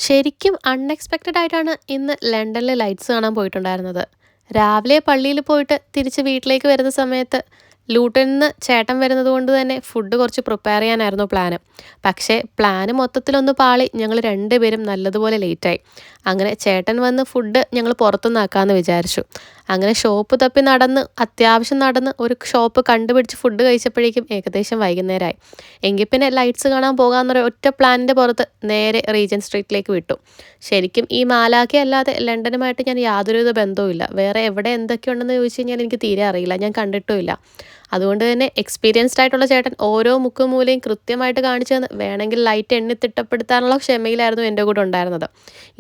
ശരിക്കും അൺഎക്സ്പെക്റ്റഡ് ആയിട്ടാണ് ഇന്ന് ലണ്ടനിലെ ലൈറ്റ്സ് കാണാൻ പോയിട്ടുണ്ടായിരുന്നത്. രാവിലെ പള്ളിയിൽ പോയിട്ട് തിരിച്ച് വീട്ടിലേക്ക് വരുന്ന സമയത്ത് ലൂട്ടണിൽ നിന്ന് ചേട്ടൻ വരുന്നത് കൊണ്ട് തന്നെ ഫുഡ് കുറച്ച് പ്രിപ്പയർ ചെയ്യാനായിരുന്നു പ്ലാന്. പക്ഷേ പ്ലാന് മൊത്തത്തിലൊന്ന് പാളി ഞങ്ങൾ രണ്ടുപേരും നല്ലതുപോലെ ലേറ്റായി. അങ്ങനെ ചേട്ടൻ വന്ന് ഫുഡ് ഞങ്ങൾ പുറത്തുനിന്നാക്കാമെന്ന് വിചാരിച്ചു. അങ്ങനെ ഷോപ്പ് തപ്പി നടന്ന് അത്യാവശ്യം നടന്ന് ഒരു ഷോപ്പ് കണ്ടുപിടിച്ച് ഫുഡ് കഴിച്ചപ്പോഴേക്കും ഏകദേശം വൈകുന്നേരമായി. എങ്കിൽ പിന്നെ ലൈറ്റ്സ് കാണാൻ പോകാമെന്നൊരു ഒറ്റ പ്ലാനിൻ്റെ പുറത്ത് നേരെ റീജൻറ്റ് സ്ട്രീറ്റിലേക്ക് വിട്ടു. ശരിക്കും ഈ മാലാഖ അല്ലാതെ ലണ്ടനുമായിട്ട് ഞാൻ യാതൊരുവിധ ബന്ധവുമില്ല. വേറെ എവിടെ എന്തൊക്കെയുണ്ടെന്ന് ചോദിച്ചു കഴിഞ്ഞാൽ എനിക്ക് തീരെ അറിയില്ല, ഞാൻ കണ്ടിട്ടുമില്ല. അതുകൊണ്ട് തന്നെ എക്സ്പീരിയൻസ്ഡ് ആയിട്ടുള്ള ചേട്ടൻ ഓരോ മുക്കും മൂലയും കൃത്യമായിട്ട് കാണിച്ചു തന്ന് വേണമെങ്കിൽ ലൈറ്റ് എണ്ണി തിട്ടപ്പെടുത്താനുള്ള ക്ഷമയിലായിരുന്നു എൻ്റെ കൂടെ ഉണ്ടായിരുന്നത്.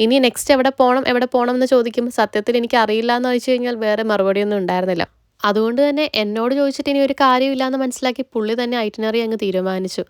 ഇനി നെക്സ്റ്റ് എവിടെ പോകണം എന്ന് ചോദിക്കുമ്പോൾ സത്യത്തിൽ എനിക്ക് അറിയില്ല എന്ന് വെച്ച് കഴിഞ്ഞാൽ വേറെ മറുപടിയൊന്നും ഉണ്ടായിരുന്നില്ല. അതുകൊണ്ട് തന്നെ എന്നോട് ചോദിച്ചിട്ട് ഇനി ഒരു കാര്യമില്ല എന്ന് മനസ്സിലാക്കി പുള്ളി തന്നെ ഐറ്റിനറി അങ്ങ് തീരുമാനിച്ചു.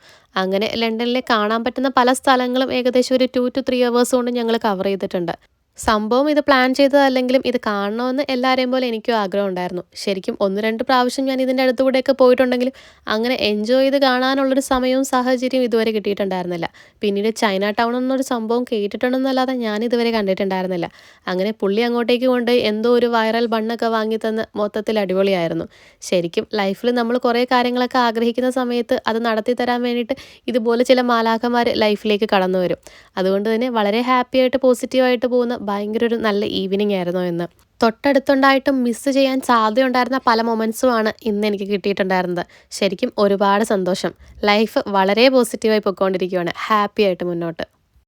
അങ്ങനെ ലണ്ടനിലെ കാണാൻ പറ്റുന്ന പല സ്ഥലങ്ങളും ഏകദേശം ഒരു 2 to 3 hours കൊണ്ട് ഞങ്ങൾ കവർ ചെയ്തിട്ടുണ്ട്. സംഭവം ഇത് പ്ലാൻ ചെയ്തതല്ലെങ്കിലും ഇത് കാണണമെന്ന് എല്ലാവരെയും പോലെ എനിക്കും ആഗ്രഹം ഉണ്ടായിരുന്നു. ശരിക്കും 1-2 പ്രാവശ്യം ഞാൻ ഇതിൻ്റെ അടുത്തുകൂടെയൊക്കെ പോയിട്ടുണ്ടെങ്കിലും അങ്ങനെ എൻജോയ് ചെയ്ത് കാണാനുള്ളൊരു സമയവും സാഹചര്യവും ഇതുവരെ കിട്ടിയിട്ടുണ്ടായിരുന്നില്ല. പിന്നീട് ചൈന ടൗൺ എന്നൊരു സംഭവം കേട്ടിട്ടുണ്ടെന്നല്ലാതെ ഞാൻ ഇതുവരെ കണ്ടിട്ടുണ്ടായിരുന്നില്ല. അങ്ങനെ പുള്ളി അങ്ങോട്ടേക്ക് കൊണ്ടുപോയി എന്തോ ഒരു വൈറൽ ബണ്ണൊക്കെ വാങ്ങി തന്ന് മൊത്തത്തിൽ അടിപൊളിയായിരുന്നു. ശരിക്കും ലൈഫിൽ നമ്മൾ കുറേ കാര്യങ്ങളൊക്കെ ആഗ്രഹിക്കുന്ന സമയത്ത് അത് നടത്തി തരാൻ വേണ്ടിയിട്ട് ഇതുപോലെ ചില മാലാഖമാർ ലൈഫിലേക്ക് കടന്നു വരും. അതുകൊണ്ട് തന്നെ വളരെ ഹാപ്പി ആയിട്ട് പോസിറ്റീവായിട്ട് പോകുന്ന ഭയങ്കര ഒരു നല്ല ഈവനിങ് ആയിരുന്നു ഇന്ന്. തൊട്ടടുത്തുണ്ടായിട്ടും മിസ്സ് ചെയ്യാൻ സാധ്യതയുണ്ടായിരുന്ന പല മൊമെൻറ്റ്സുമാണ് ഇന്ന് എനിക്ക് കിട്ടിയിട്ടുണ്ടായിരുന്നത്. ശരിക്കും ഒരുപാട് സന്തോഷം. ലൈഫ് വളരെ പോസിറ്റീവായി പോയിക്കൊണ്ടിരിക്കുകയാണ്, ഹാപ്പി ആയിട്ട് മുന്നോട്ട്.